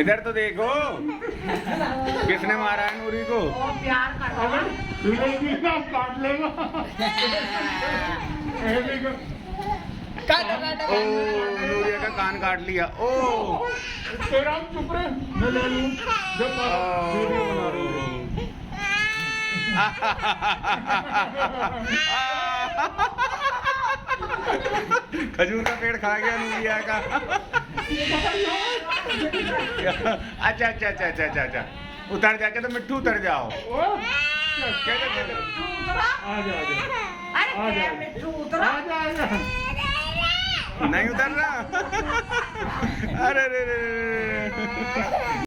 इधर तो देखो किसने मारा है नूरी को। प्यार कर काट लेगा। ओ नूरिया का कान काट लिया। ओ तेरा चुप रहे, मैं ले लूं। जब वीडियो बना रही हूँ। खजूर का पेड़ खा गया नूरिया का। अच्छा अच्छा अच्छा अच्छा अच्छा अच्छा उतर जाके तो मिट्टू उतर जाओ। क्या आजा अरे मिट्टू उतरा। आजा। नहीं उतर रहा। अरे रे रे रे।